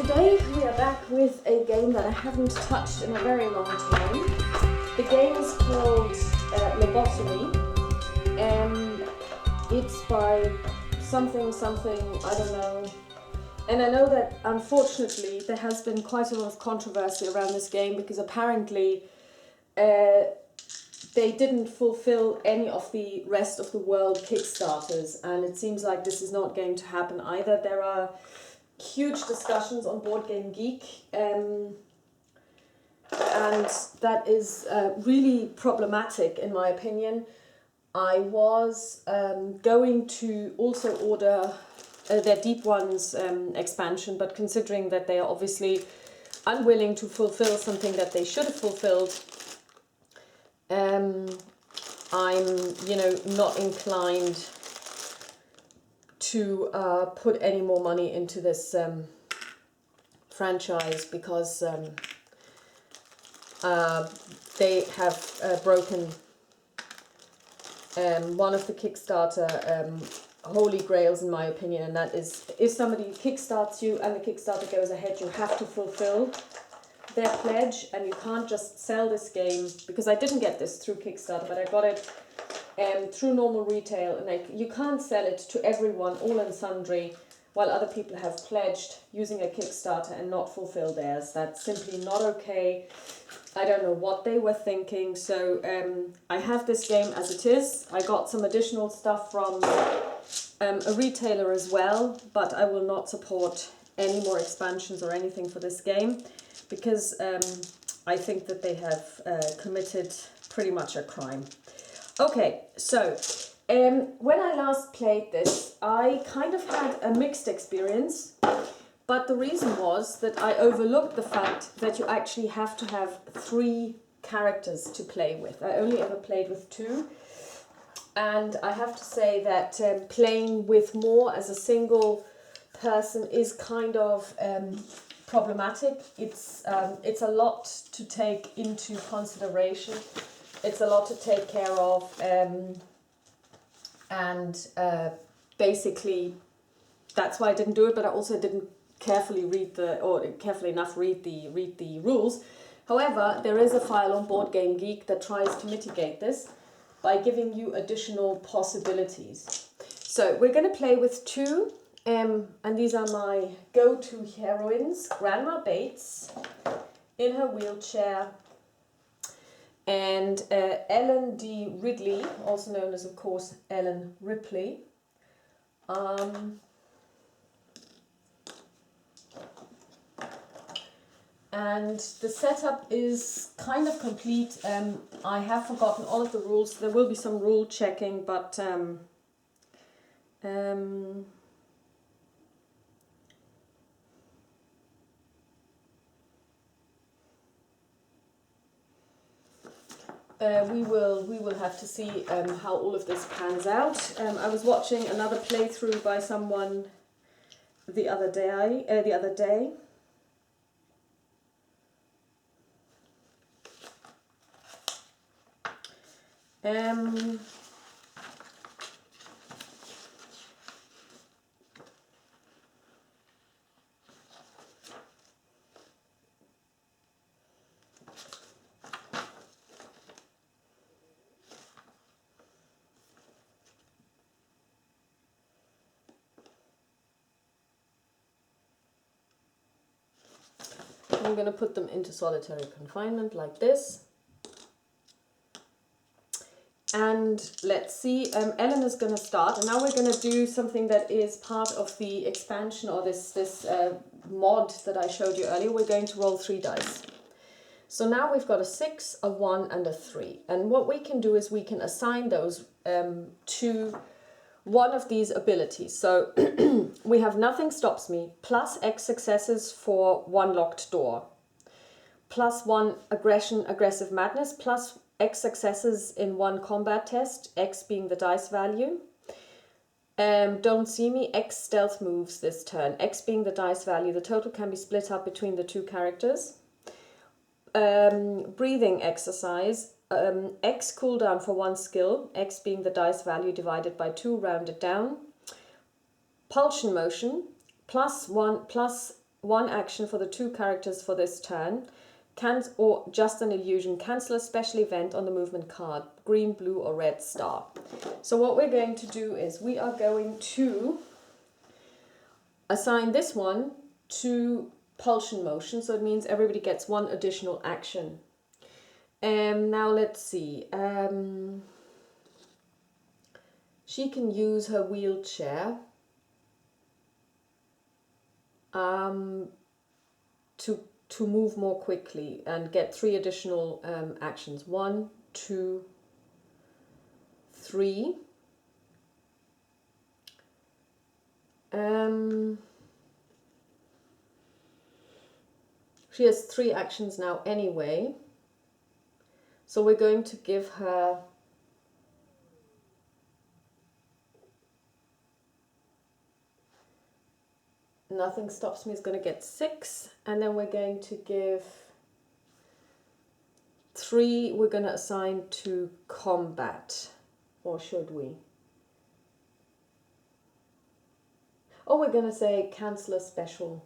today we are back with a game that I haven't touched in a very long time. The game is called Lobotomy. It's by something, I don't know. And I know that unfortunately there has been quite a lot of controversy around this game because apparently they didn't fulfill any of the rest of the world Kickstarters, and it seems like this is not going to happen either. There are huge discussions on Board Game Geek, and that is really problematic in my opinion. I was going to also order their Deep Ones expansion, but considering that they are obviously unwilling to fulfill something that they should have fulfilled, I'm, not inclined to put any more money into this franchise because they have broken one of the Kickstarter holy grails in my opinion, and that is if somebody kickstarts you and the Kickstarter goes ahead, you have to fulfill their pledge, and you can't just sell this game, because I didn't get this through Kickstarter, but I got it through normal retail, and you can't sell it to everyone all and sundry while other people have pledged using a Kickstarter and not fulfill theirs. That's simply not okay. I don't know what they were thinking, so I have this game as it is. I got some additional stuff from a retailer as well, but I will not support any more expansions or anything for this game because I think that they have committed pretty much a crime. Okay, so when I last played this, I kind of had a mixed experience, but the reason was that I overlooked the fact that you actually have to have 3 characters to play with. I only ever played with 2, and I have to say that playing with more as a single person is kind of problematic. It's a lot to take into consideration. It's a lot to take care of, and basically that's why I didn't do it. But I also didn't carefully enough read the rules. However, there is a file on Board Game Geek that tries to mitigate this by giving you additional possibilities. So we're going to play with 2. And these are my go-to heroines. Grandma Bates in her wheelchair, and Ellen D. Ridley, also known as, of course, Ellen Ripley. And the setup is kind of complete. I have forgotten all of the rules. There will be some rule checking, but we will have to see how all of this pans out. I was watching another playthrough by someone the other day. I'm going to put them into solitary confinement like this. And let's see, Ellen is going to start, and now we're going to do something that is part of the expansion, or this mod that I showed you earlier. We're going to roll 3 dice. So now we've got a 6, a 1 and a 3. And what we can do is we can assign those to one of these abilities. So we have Nothing Stops Me, plus X successes for 1 locked door, plus 1 aggressive madness, plus X successes in 1 combat test, X being the dice value. Don't See Me, X stealth moves this turn, X being the dice value. The total can be split up between the 2 characters. Breathing exercise, X cooldown for 1 skill, X being the dice value divided by 2 rounded down. Pulsion motion, plus one action for the 2 characters for this turn. Or just an illusion. Cancel a special event on the movement card. Green, blue or red star. So what we're going to do is we are going to assign this one to pulsion motion. So it means everybody gets 1 additional action. Now let's see. She can use her wheelchair to move more quickly and get 3 additional actions. 1, 2, 3. She has 3 actions now anyway. So we're going to give her Nothing Stops Me is going to get 6, and then we're going to give 3, we're going to assign to combat, or should we? Oh, we're going to say cancel a special,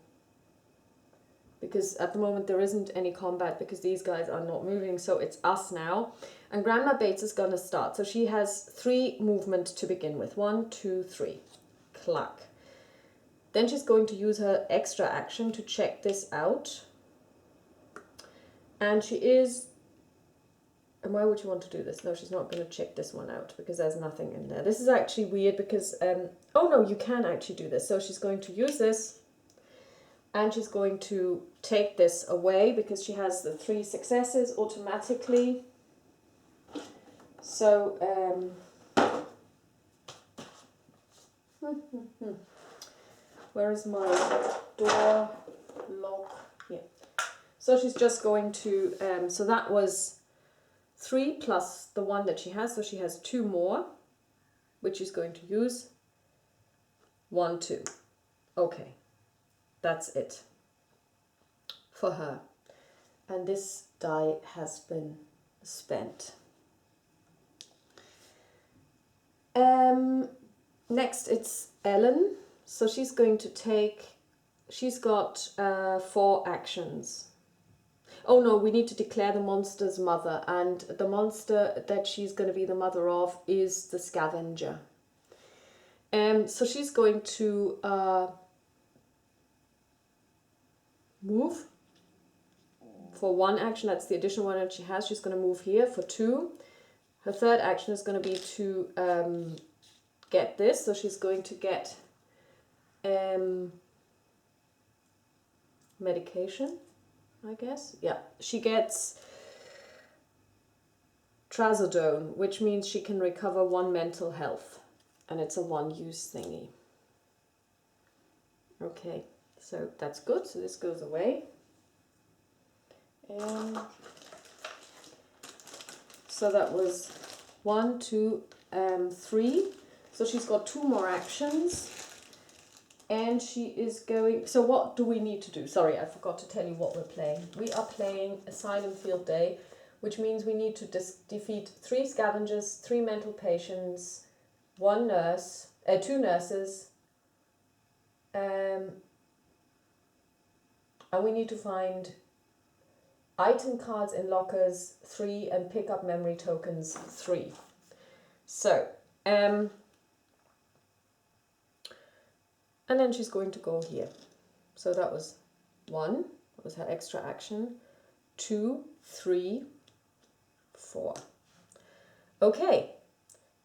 because at the moment there isn't any combat because these guys are not moving, so it's us now. And Grandma Bates is going to start, so she has 3 movement to begin with. 1, 2, 3. Clack. Then she's going to use her extra action to check this out. And she is... And why would you want to do this? No, she's not going to check this one out because there's nothing in there. This is actually weird because... oh no, you can actually do this. So she's going to use this. And she's going to take this away because she has the 3 successes automatically. So... where is my door lock? Here. So she's just going to, so that was 3 plus the 1 that she has. So she has 2 more, which she's going to use. 1, 2. Okay, that's it for her. And this die has been spent. Next it's Ellen. So she's going to take, she's got 4 actions. Oh no, we need to declare the monster's mother, and the monster that she's going to be the mother of is the scavenger. So she's going to move for 1 action, that's the additional one that she has. She's going to move here for 2. Her third action is going to be to get this, so she's going to get medication, I guess. Yeah, she gets trazodone, which means she can recover 1 mental health, and it's a 1-use thingy. Okay, so that's good. So this goes away. So that was 1, 2, 3. So she's got 2 more actions. And she is going... So what do we need to do? Sorry, I forgot to tell you what we're playing. We are playing Asylum Field Day, which means we need to defeat 3 scavengers, 3 mental patients, 1 nurse, 2 nurses, and we need to find item cards in lockers 3 and pick up memory tokens 3. So, and then she's going to go here. So that was 1, that was her extra action. 2, 3, 4. Okay,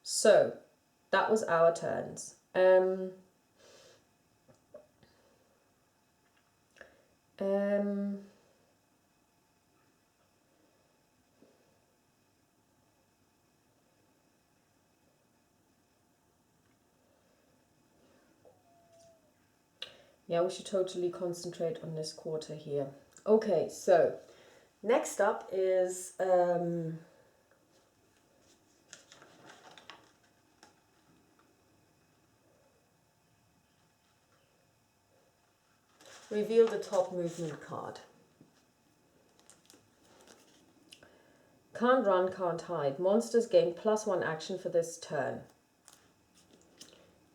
so that was our turns. Yeah, we should totally concentrate on this quarter here. Okay, so next up is reveal the top movement card. Can't run, can't hide. Monsters gain +1 action for this turn.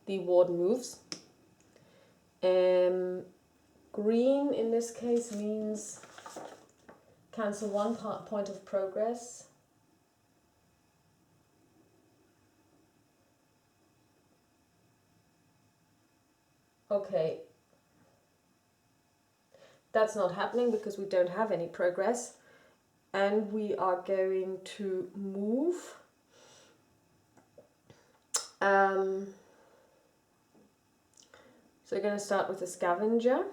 The warden moves. Green in this case means cancel one point of progress. Okay, that's not happening because we don't have any progress, and we are going to move. So we're going to start with a scavenger.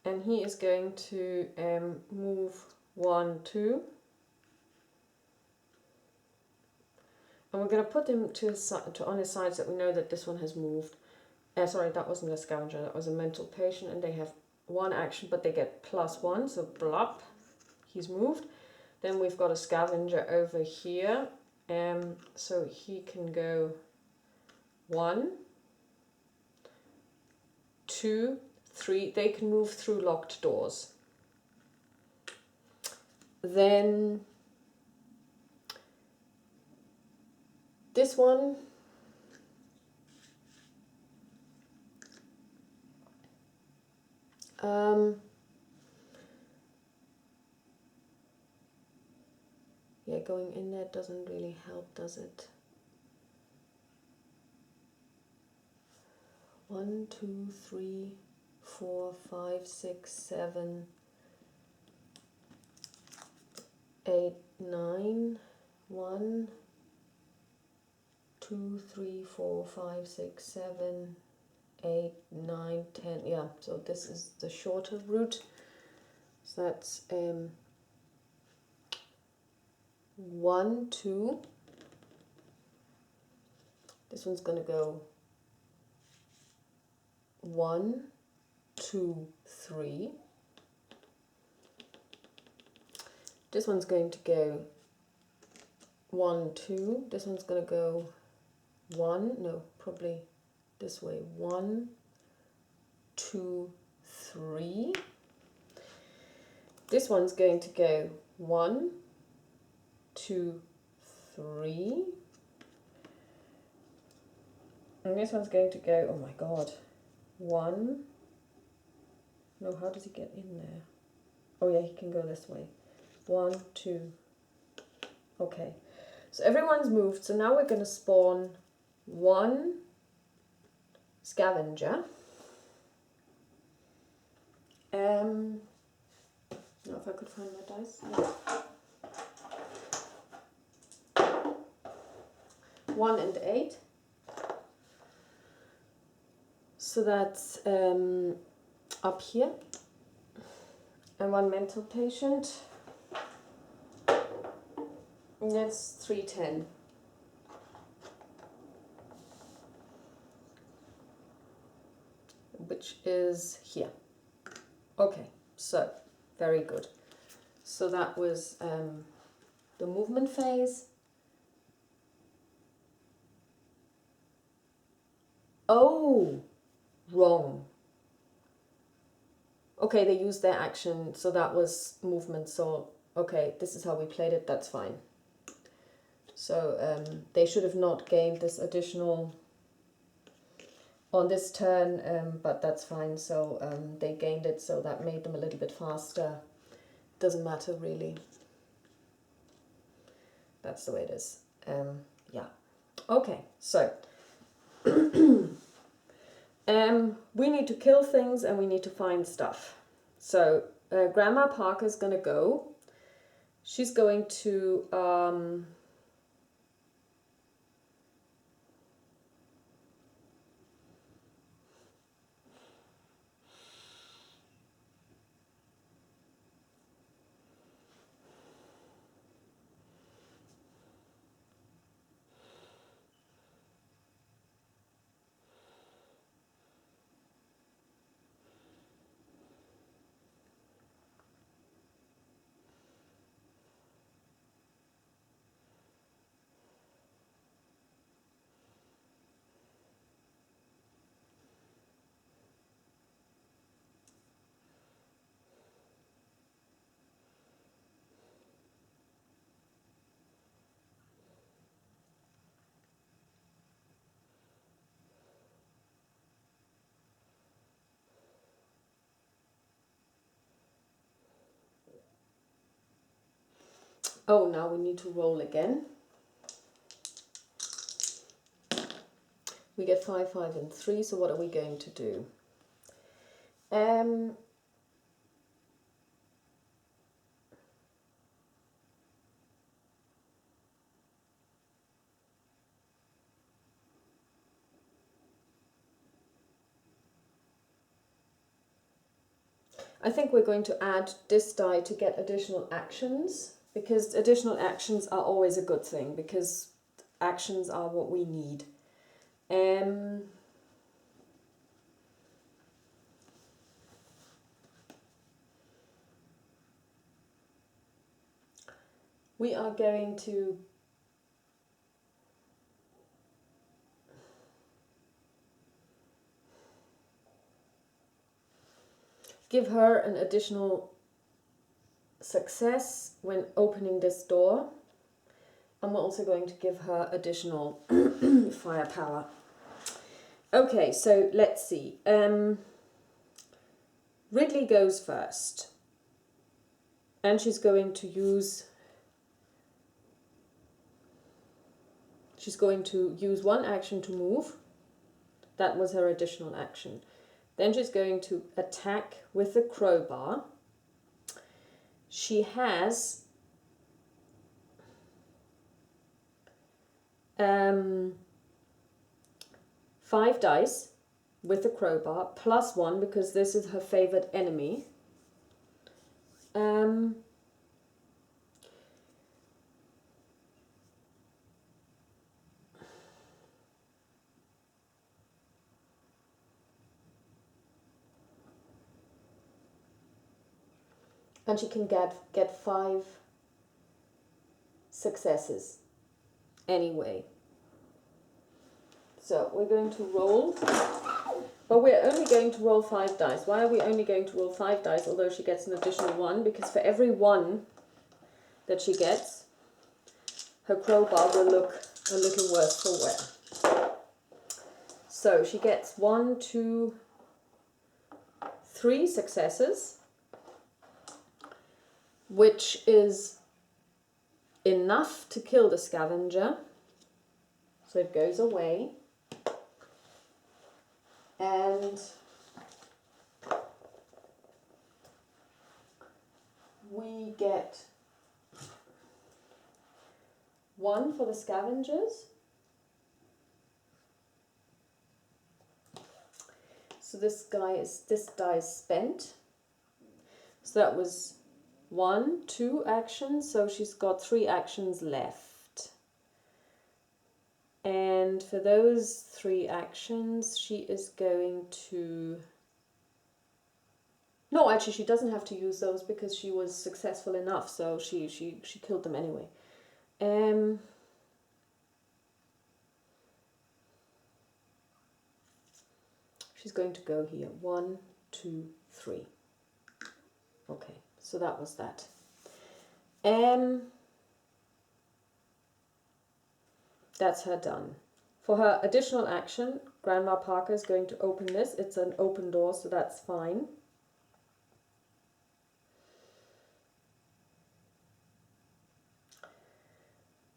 And he is going to move 1, 2. And we're going to put him to on his side so that we know that this one has moved. Sorry, that wasn't a scavenger, that was a mental patient, and they have one action, but they get +1, so blop, he's moved. Then we've got a scavenger over here, so he can go 1, 2, 3. They can move through locked doors. Then this one, yeah, going in there doesn't really help, does it? 1, 2, 3, 4, 5, 6, 7, 8, 9. 1, 2, 3, 4, 5, 6, 7, 8, 9, 10. Yeah, so this is the shorter route. So that's 1, 2. This one's going to go 1, 2, 3. This one's going to go 1, 2. This one's going to go 1. No, probably this way. 1, 2, 3. This one's going to go 1, 2, 3. And this one's going to go, oh my god, 1. No, how does he get in there? Oh yeah, he can go this way. 1, 2. Okay, so everyone's moved. So now we're going to spawn 1 scavenger. Now if I could find my dice. Yeah. 1 and 8. So that's up here. And 1 mental patient. And that's 310. Which is here. Okay, so very good. So that was the movement phase. Oh, wrong. Okay, they used their action, so that was movement. So, okay, this is how we played it, that's fine. So they should have not gained this additional on this turn, but that's fine. So they gained it, so that made them a little bit faster. Doesn't matter really. That's the way it is. Yeah. Okay, so we need to kill things and we need to find stuff. So Grandma Parker's gonna go. She's going to Oh, now we need to roll again. We get 5, 5 and 3, so what are we going to do? I think we're going to add this die to get additional actions, because additional actions are always a good thing, because actions are what we need. We are going to give her an additional success when opening this door, and we're also going to give her additional firepower. Okay, so let's see. Ridley goes first, and she's going to use one action to move. That was her additional action. Then she's going to attack with the crowbar. She has 5 dice with the crowbar, plus 1 because this is her favorite enemy. And she can get 5 successes anyway. So we're going to roll, but we're only going to roll 5 dice. Why are we only going to roll 5 dice, although she gets an additional 1? Because for every 1 that she gets, her crowbar will look a little worse for wear. So she gets 1, 2, 3 successes, which is enough to kill the scavenger. So it goes away. And we get 1 for the scavengers. So this die is spent. So that was 1, 2 actions, so she's got 3 actions left. And for those 3 actions, she is going to... No, actually, she doesn't have to use those because she was successful enough, so she killed them anyway. She's going to go here. 1, 2, 3. Okay, so that was that. That's her done. For her additional action, Grandma Parker is going to open this. It's an open door, so that's fine.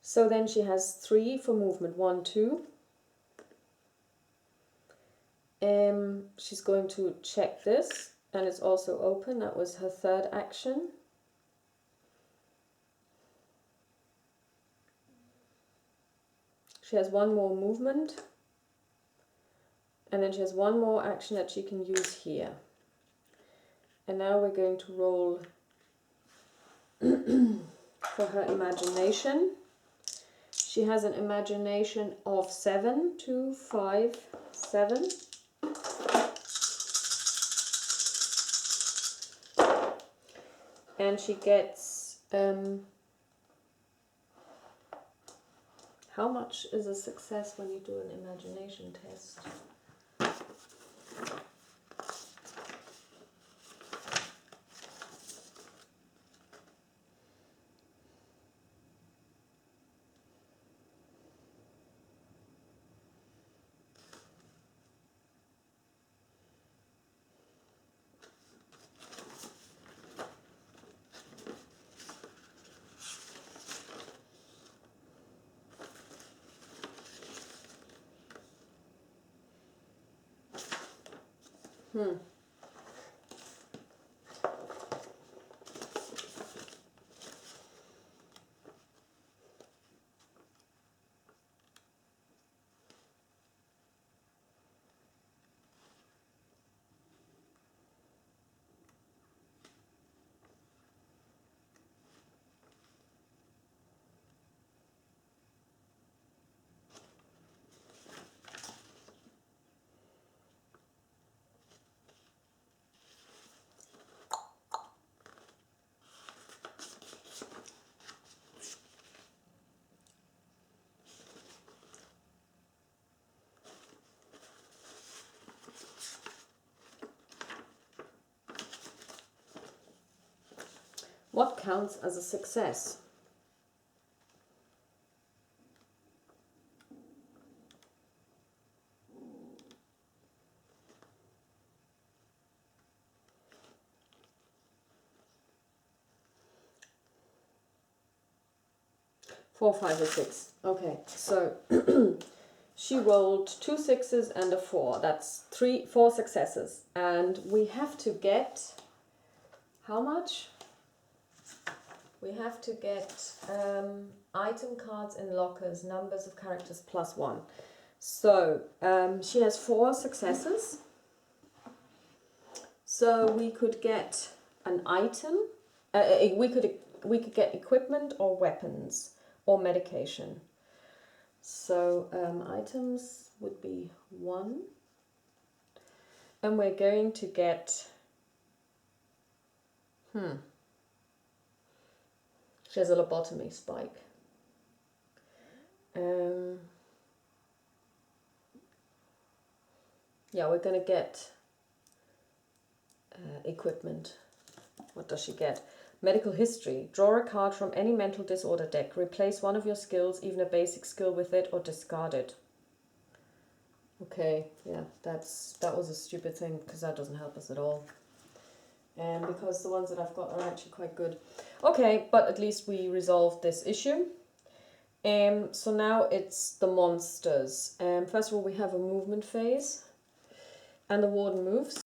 So then she has 3 for movement. 1, 2. She's going to check this, and it's also open. That was her 3rd action. She has 1 more movement, and then she has 1 more action that she can use here. And now we're going to roll for her imagination. She has an imagination of 7, 2, 5, 7. And she gets, how much is a success when you do an imagination test? What counts as a success? Four, five, or six. Okay, so she rolled 2 6s and a 4. That's 4 successes. And we have to get how much? We have to get item cards in lockers, numbers of characters +1. So she has 4 successes. So we could get an item. We could get equipment or weapons or medication. So items would be 1. And we're going to get... She has a lobotomy spike. Yeah, we're going to get equipment. What does she get? Medical history. Draw a card from any mental disorder deck. Replace one of your skills, even a basic skill, with it, or discard it. Okay, yeah, that was a stupid thing because that doesn't help us at all. And because the ones that I've got are actually quite good. Okay, but at least we resolved this issue. So now it's the monsters. First of all, we have a movement phase, and the warden moves.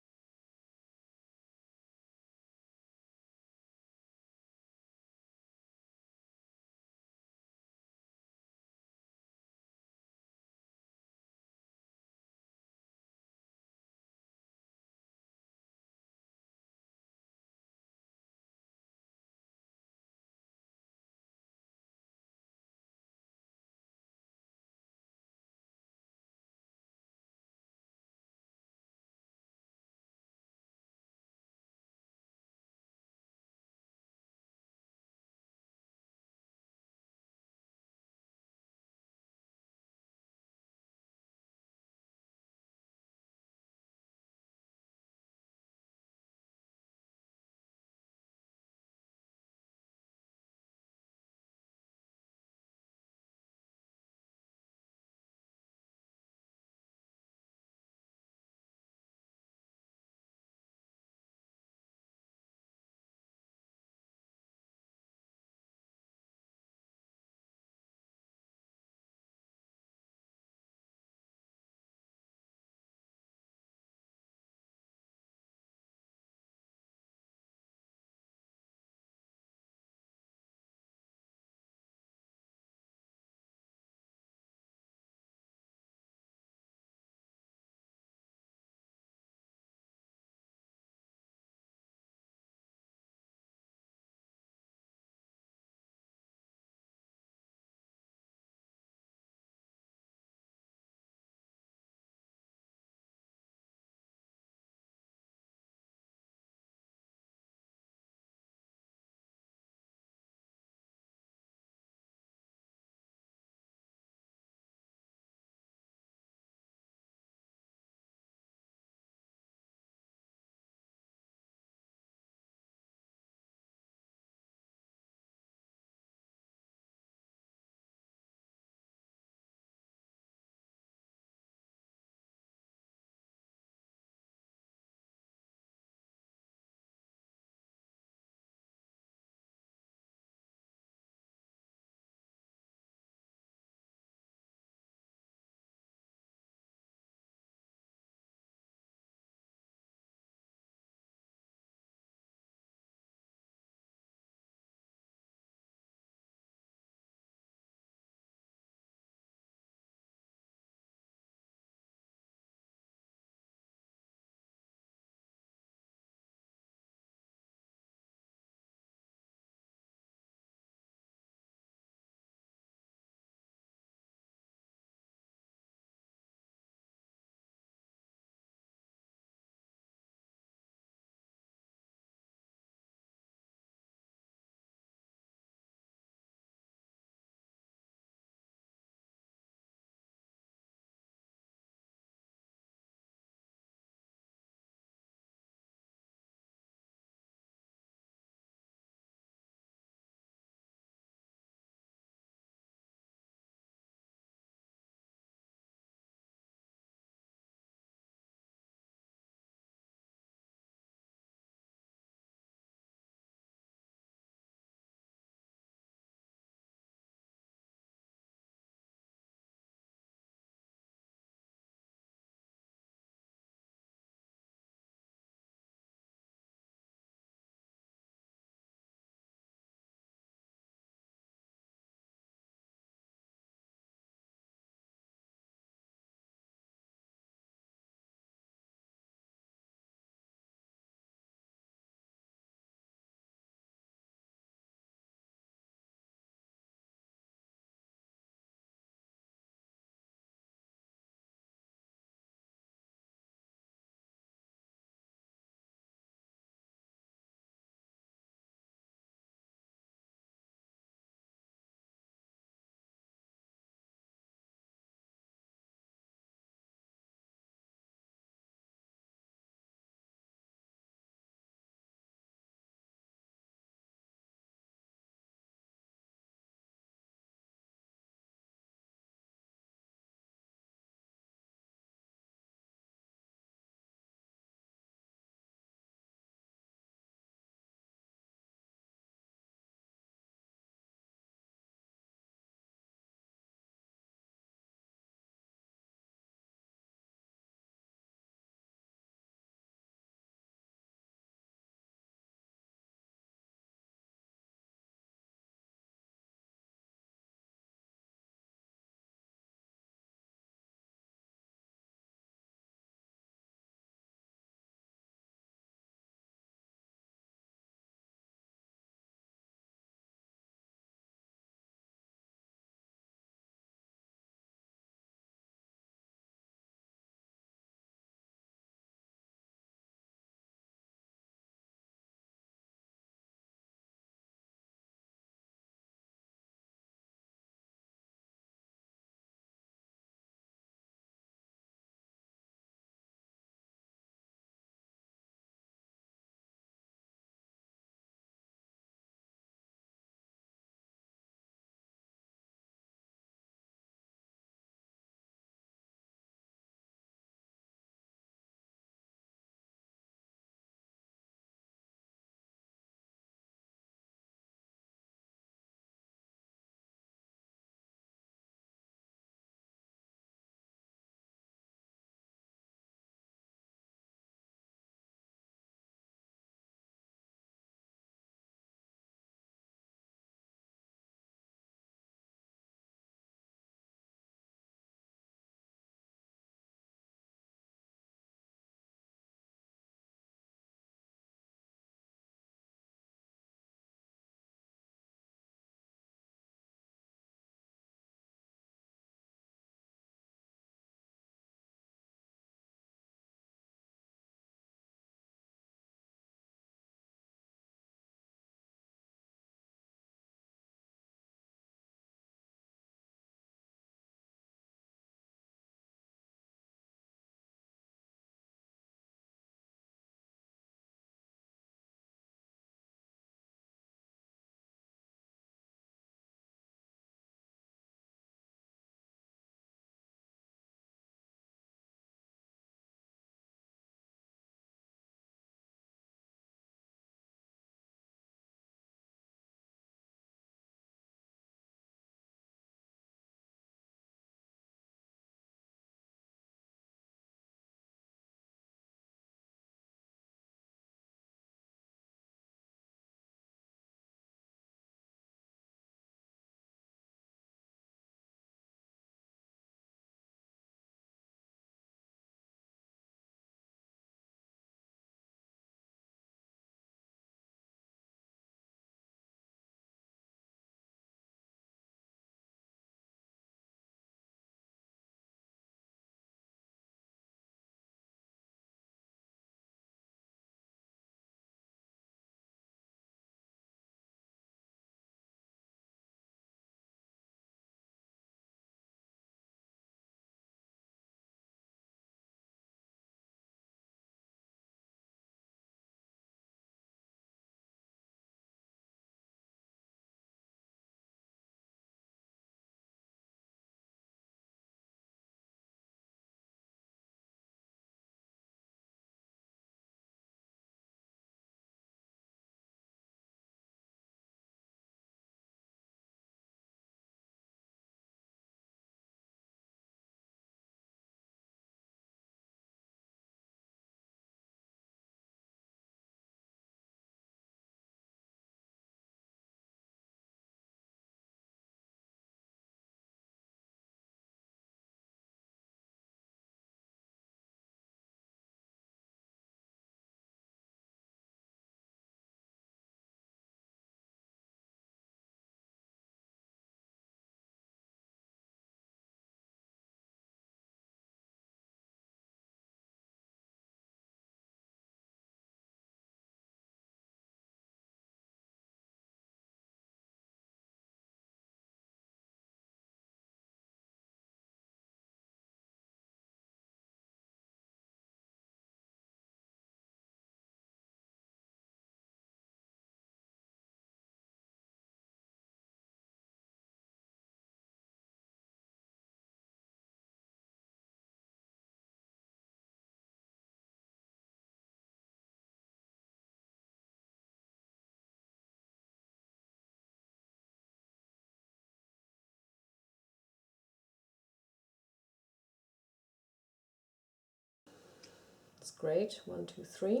That's great. 1, 2, 3.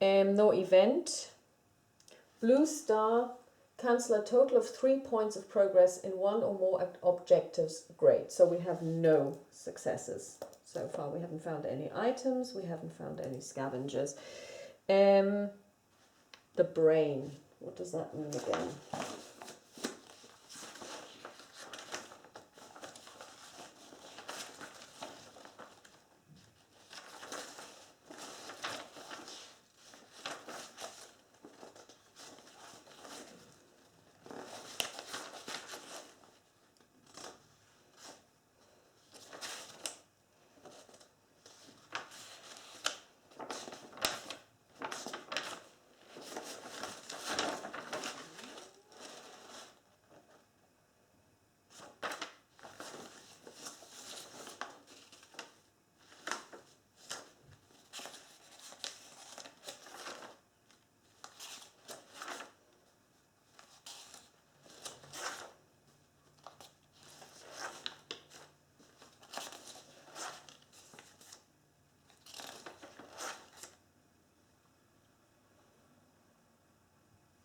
No event. Blue star. Cancel a total of 3 points of progress in one or more objectives. Great. So we have no successes so far. We haven't found any items. We haven't found any scavengers. The brain. What does that mean again?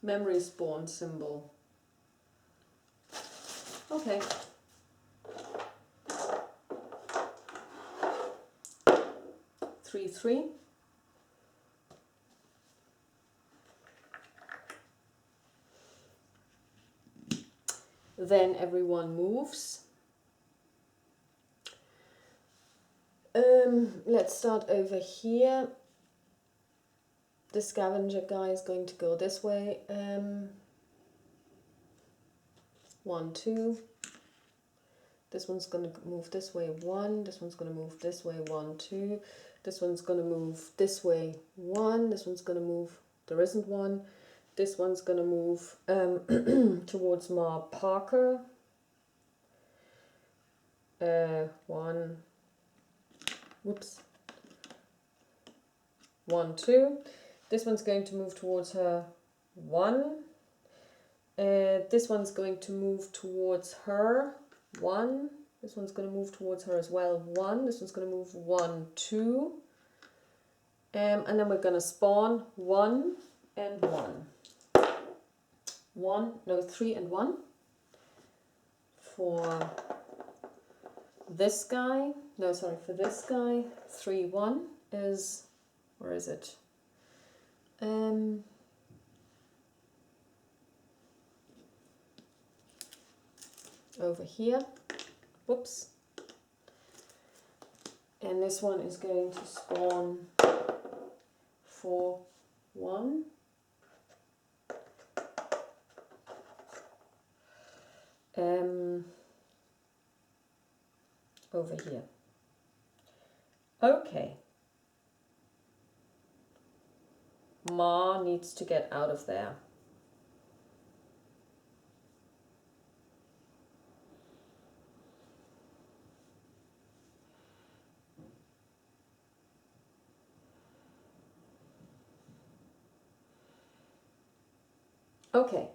Memory spawn symbol. Okay. Three, 3. Then everyone moves. Let's start over here. The scavenger guy is going to go this way. 1, 2. This one's going to move this way 1. This one's going to move this way 1, 2. This one's going to move this way 1. This one's going to move. There isn't one. This one's going to move towards Ma Parker. 1. Whoops. 1, 2. This one's going to move towards her 1. This one's going to move towards her 1. This one's going to move towards her as well 1. This one's going to move 1, 2. And then we're going to spawn 1 and 1. 3 and 1. For this guy, for this guy, 3, 1 is, where is it? Over here. Whoops. And this one is going to spawn 4, 1. Over here. Okay. Ma needs to get out of there. Okay.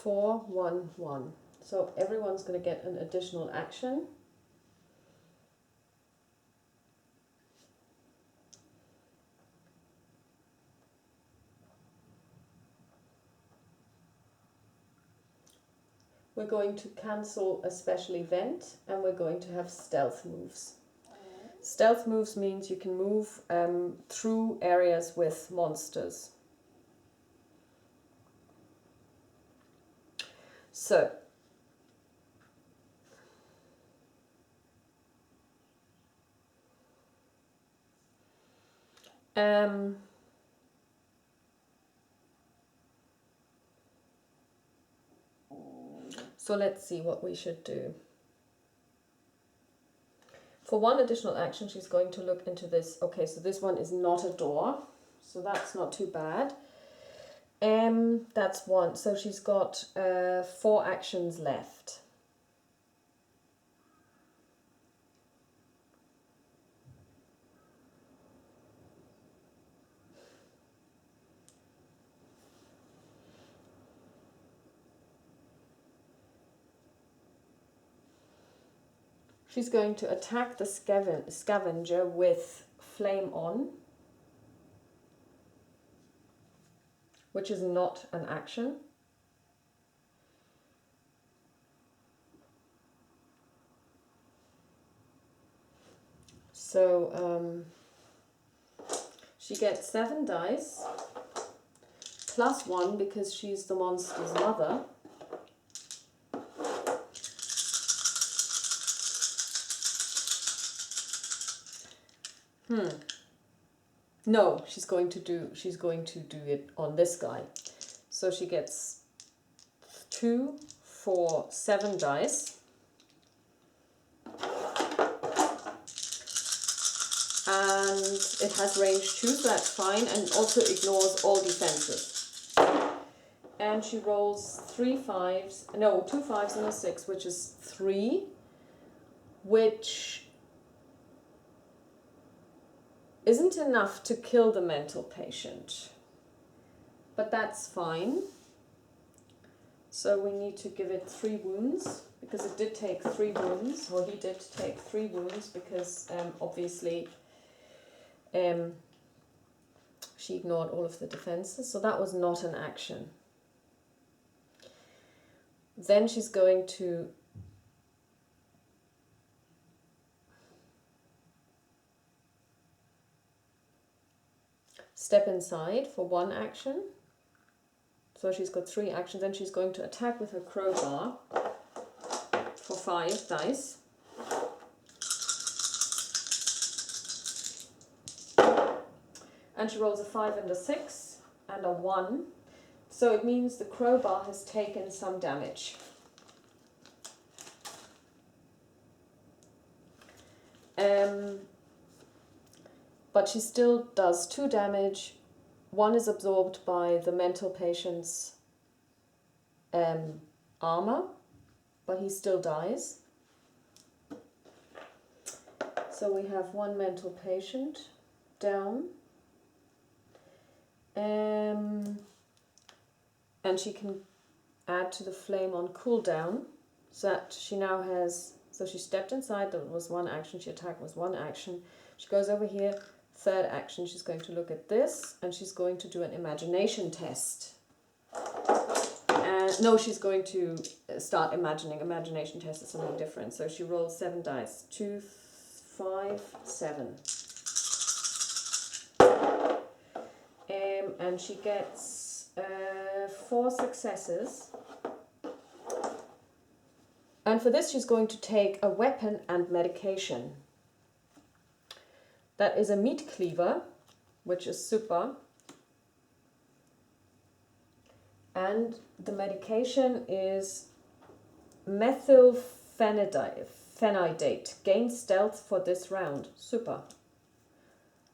4, 1, 1. So everyone's going to get an additional action. We're going to cancel a special event and we're going to have stealth moves. Stealth moves means you can move through areas with monsters. So, so let's see what we should do. For one additional action, she's going to look into this. Okay, so this one is not a door, so that's not too bad. That's 1. So she's got 4 actions left. She's going to attack the scavenger with flame on, which is not an action. So she gets 7 dice, plus 1 because she's the monster's mother. No, she's going to do it on this guy. So she gets 2, 4, 7 dice. And it has range 2, so that's fine, and also ignores all defenses. And she rolls 2 5s and a 6, which is 3, which isn't enough to kill the mental patient, but that's fine. So we need to give it 3 wounds, because it did take 3 wounds, or he did take 3 wounds, because obviously she ignored all of the defenses, so that was not an action. Then she's going to step inside for 1 action. So she's got 3 actions. Then she's going to attack with her crowbar for 5 dice. And she rolls a 5 and a 6 and a 1. So it means the crowbar has taken some damage. But she still does 2 damage. 1 is absorbed by the mental patient's armor, but he still dies. So we have 1 mental patient down. And she can add to the flame on cooldown, so that she now has, so she stepped inside, that was 1 action, she attacked was 1 action. She goes over here, 3rd action, she's going to look at this, and she's going to do an imagination test. No, she's going to start imagining. Imagination test is something different. So she rolls 7 dice, 2, 5, 7. And she gets 4 successes. And for this she's going to take a weapon and medication. That is a meat cleaver, which is super. And the medication is methylphenidate. Gain stealth for this round. Super.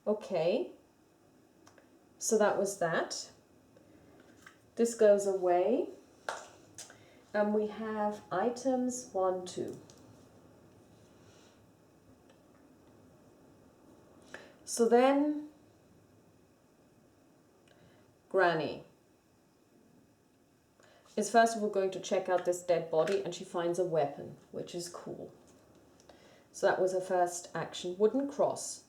Okay. So that was that. This goes away. And we have items 1, 2. So then, Granny is first of all going to check out this dead body, and she finds a weapon, which is cool. So that was her first action. Wooden cross.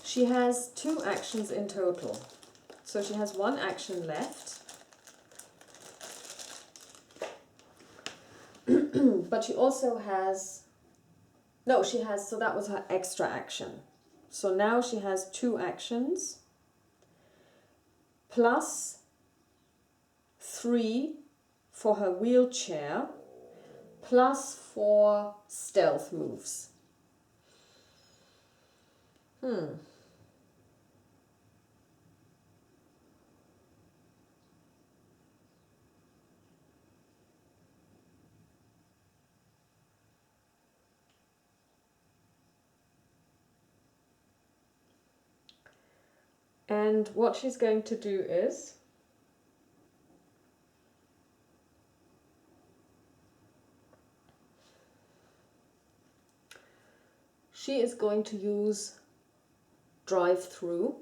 She has 2 actions in total. So she has 1 action left. But she also has, no, she has, so that was her extra action. So now she has 2 actions plus 3 for her wheelchair plus 4 stealth moves. And what she's going to do is she is going to use drive-through.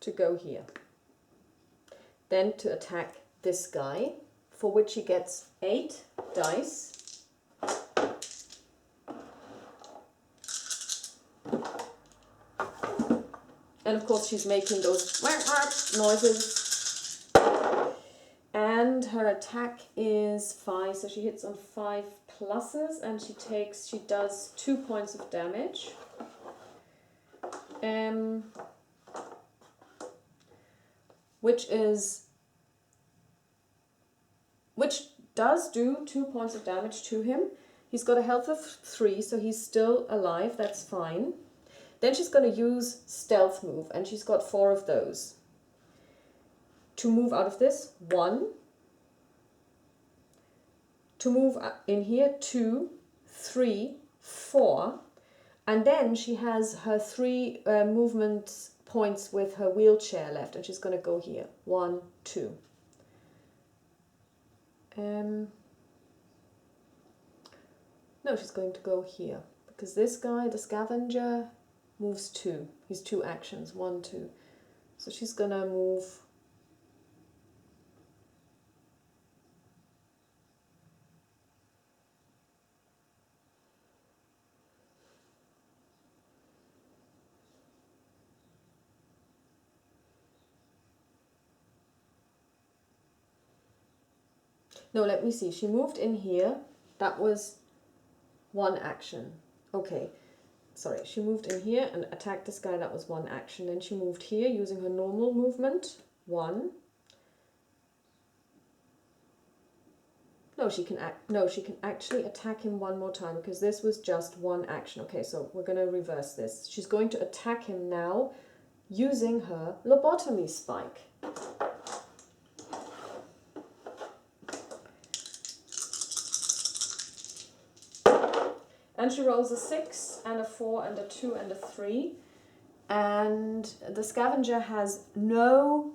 to go here. Then to attack this guy, for which he gets 8 dice. And of course she's making those noises. And her attack is 5, so she hits on 5 pluses, and she does 2 points of damage. Which does do 2 points of damage to him. He's got a health of 3, so he's still alive, that's fine. Then she's going to use stealth move, and she's got 4 of those. To move out of this, 1. To move in here, 2, 3, 4. And then she has her 3 movement points with her wheelchair left, and she's going to go here. 1, 2. No, she's going to go here, because this guy, the scavenger, moves 2. He's 2 actions, 1, 2. So she's going to move. No, let me see. She moved in here. That was 1 action. Okay. Sorry, she moved in here and attacked this guy. That was 1 action. Then she moved here using her normal movement. 1. No, she can actually attack him 1 more time, because this was just 1 action. Okay, so we're going to reverse this. She's going to attack him now using her lobotomy spike. And she rolls a 6 and a 4 and a 2 and a 3. And the scavenger has no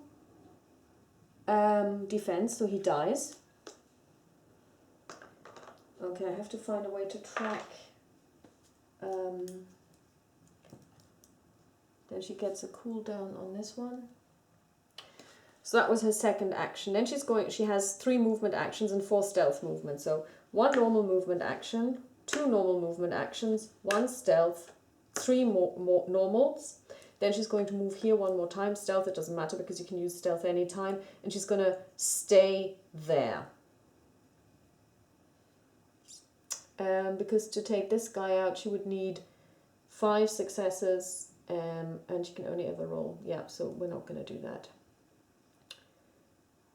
defense, so he dies. Okay, I have to find a way to track. Then she gets a cooldown on this one. So that was her second action. Then she has 3 movement actions and 4 stealth movements. So 1 normal movement action, 2 normal movement actions, 1 stealth, 3 more normals. Then she's going to move here 1 more time. Stealth, it doesn't matter because you can use stealth anytime. And she's going to stay there. Because to take this guy out, she would need 5 successes, and she can only ever roll. Yeah, so we're not going to do that.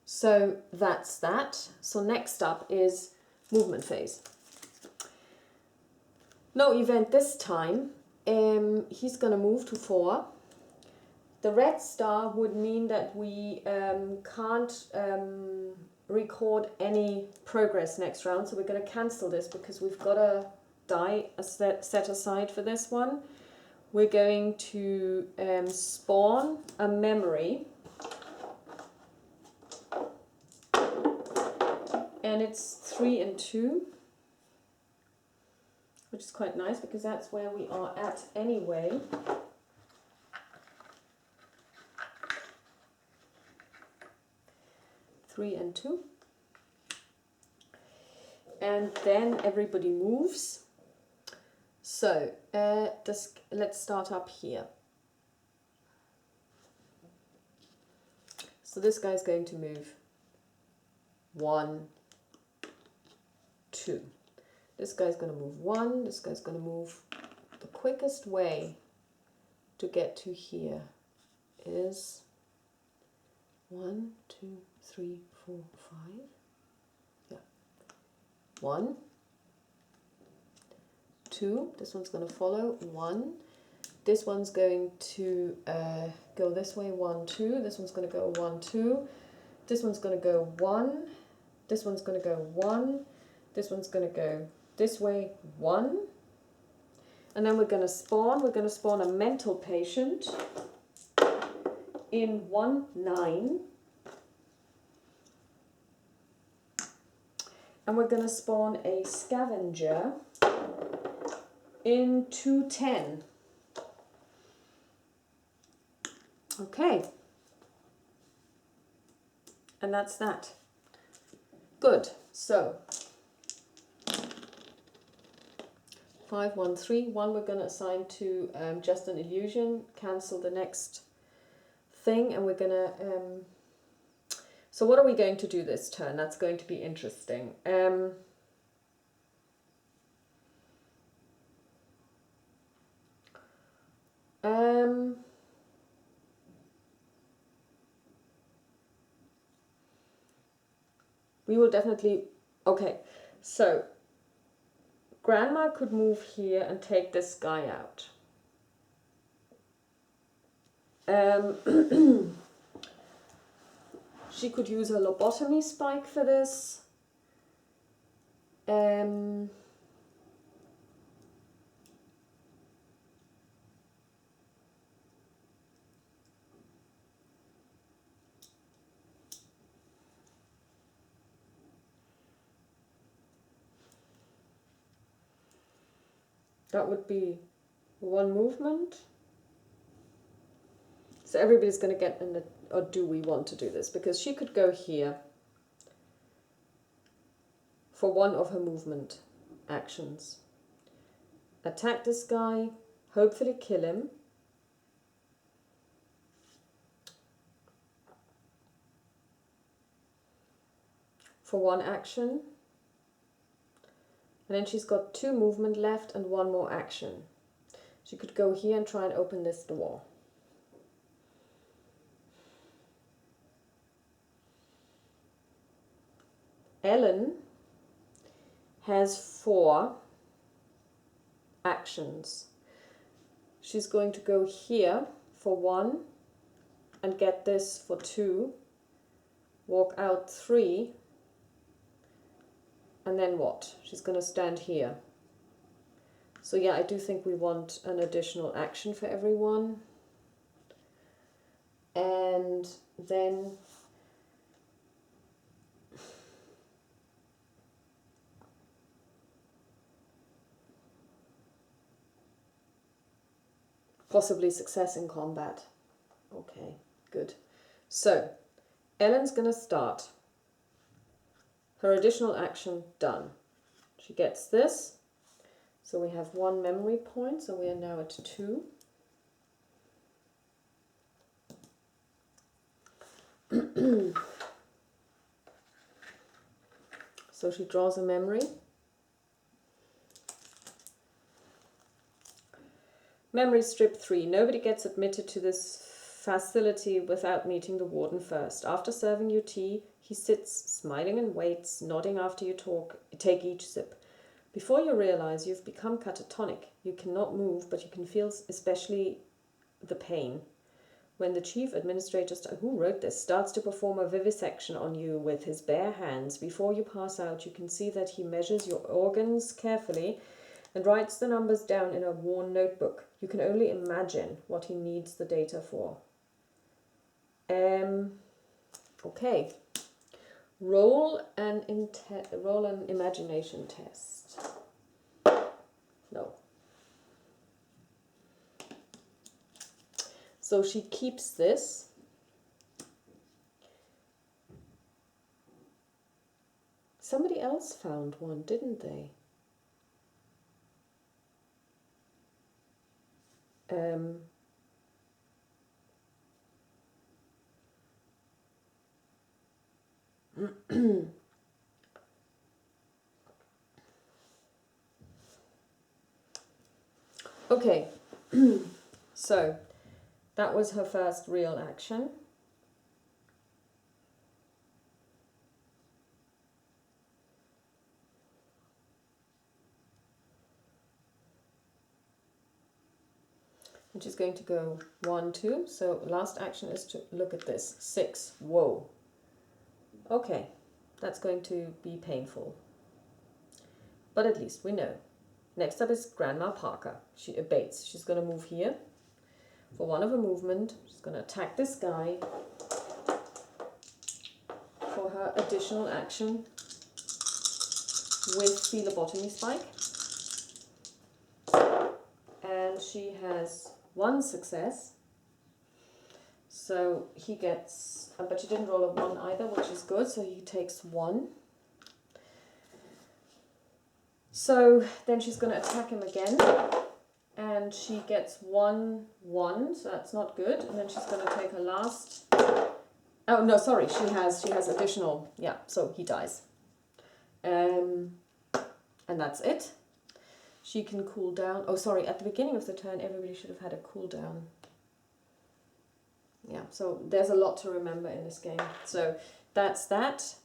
So that's that. So next up is movement phase. No event this time. He's going to move to 4. The red star would mean that we can't record any progress next round, so we're going to cancel this because we've got a die set aside for this one. We're going to spawn a memory, and it's 3 and 2, which is quite nice because that's where we are at anyway. Three and 2, and then everybody moves. So let's start up here. So this guy's going to move 1, 2. This guy's going to move 1. This guy's going to move. The quickest way to get to here is 1, 2, 3, 4, 5. Yeah. 1, 2. This one's going to follow. 1. This one's going to go this way. 1, 2. This one's going to go 1, 2. This one's going to go 1. This one's going to go 1. This one's going to go this way. 1. And then we're going to spawn. We're going to spawn a mental patient in 1, 9. And we're going to spawn a scavenger in 2, 10. Okay, And that's that. Good. So 5, 1, 3. One we're going to assign to just an illusion. Cancel the next thing, and we're going to... so what are we going to do this turn? That's going to be interesting. We will definitely... Okay, so Grandma could move here and take this guy out. She could use her lobotomy spike for this. That would be one movement. So everybody's going to get in the... Or do we want to do this? Because she could go here for one of her movement actions. Attack this guy, hopefully kill him. For one action. And then she's got 2 movement left and 1 more action. She could go here and try and open this door. Ellen has 4 actions. She's going to go here for 1 and get this for 2. Walk out 3. And then what? She's going to stand here. So yeah, I do think we want an additional action for everyone. And then possibly success in combat. Okay, good. So Ellen's going to start. Her additional action done. She gets this. So we have 1 memory point, so we are now at 2. So she draws a memory. Memory strip 3. Nobody gets admitted to this facility without meeting the warden first. After serving you tea, he sits, smiling and waits, nodding after you take each sip. Before you realize you've become catatonic, you cannot move, but you can feel especially the pain. When the chief administrator, who wrote this, starts to perform a vivisection on you with his bare hands, before you pass out, you can see that he measures your organs carefully and writes the numbers down in a worn notebook. You can only imagine what he needs the data for. Okay. Roll an imagination test. No. So she keeps this. Somebody else found one, didn't they? Okay, so that was her first real action. And she's going to go 1, 2. So last action is to look at this. 6. Whoa. Okay, that's going to be painful. But at least we know. Next up is Grandma Parker. She abates. She's going to move here. For one of her movement, she's going to attack this guy. For her additional action with the lobotomy spike. And she has 1 success. So he gets but she didn't roll a 1 either, which is good, so he takes 1. So then she's going to attack him again, and she gets 1, 1, so that's not good. And then she's going to take her last. Oh no, sorry, she has additional. Yeah, so he dies. And that's it. She can cool down. Oh, sorry, at the beginning of the turn, everybody should have had a cooldown. Yeah, so there's a lot to remember in this game. So that's that.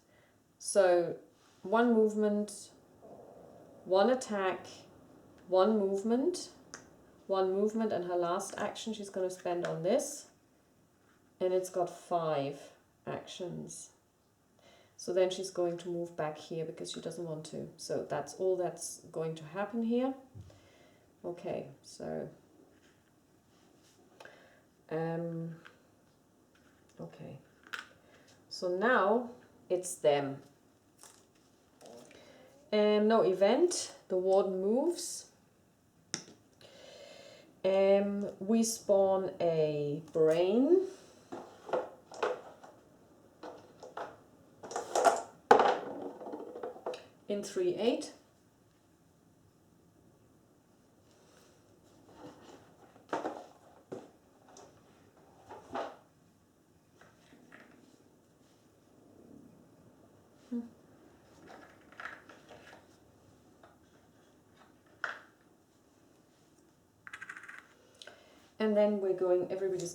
So 1 movement, 1 attack, 1 movement, and her last action she's going to spend on this. And it's got 5 actions. So then she's going to move back here because she doesn't want to. So that's all that's going to happen here. Okay, so okay. So now it's them. No event. The warden moves. We spawn a brain. In 3/8. And then everybody's